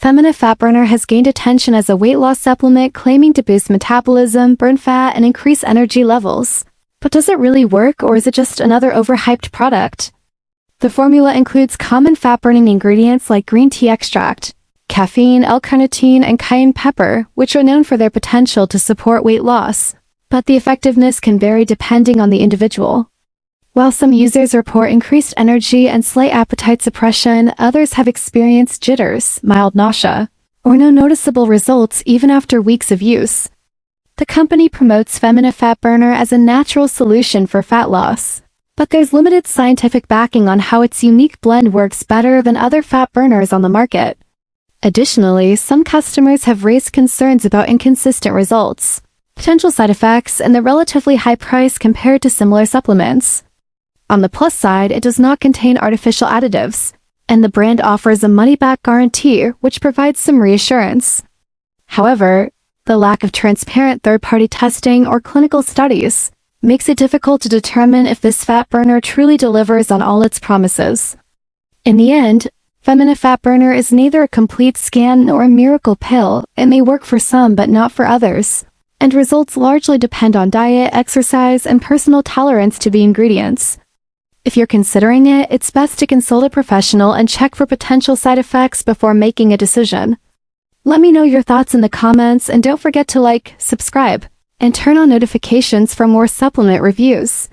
Femina Fat Burner has gained attention as a weight loss supplement claiming to boost metabolism, burn fat, and increase energy levels. But does it really work, or is it just another overhyped product? The formula includes common fat-burning ingredients like green tea extract, caffeine, L-carnitine, and cayenne pepper, which are known for their potential to support weight loss. But the effectiveness can vary depending on the individual. While some users report increased energy and slight appetite suppression, others have experienced jitters, mild nausea, or no noticeable results even after weeks of use. The company promotes Femina Fat Burner as a natural solution for fat loss, but there's limited scientific backing on how its unique blend works better than other fat burners on the market. Additionally, some customers have raised concerns about inconsistent results, potential side effects, and the relatively high price compared to similar supplements. On the plus side, it does not contain artificial additives, and the brand offers a money-back guarantee, which provides some reassurance. However, the lack of transparent third-party testing or clinical studies makes it difficult to determine if this fat burner truly delivers on all its promises. In the end, Femina Fat Burner is neither a complete scam nor a miracle pill. It may work for some but not for others, and results largely depend on diet, exercise, and personal tolerance to the ingredients. If you're considering it, it's best to consult a professional and check for potential side effects before making a decision. Let me know your thoughts in the comments, and don't forget to like, subscribe, and turn on notifications for more supplement reviews.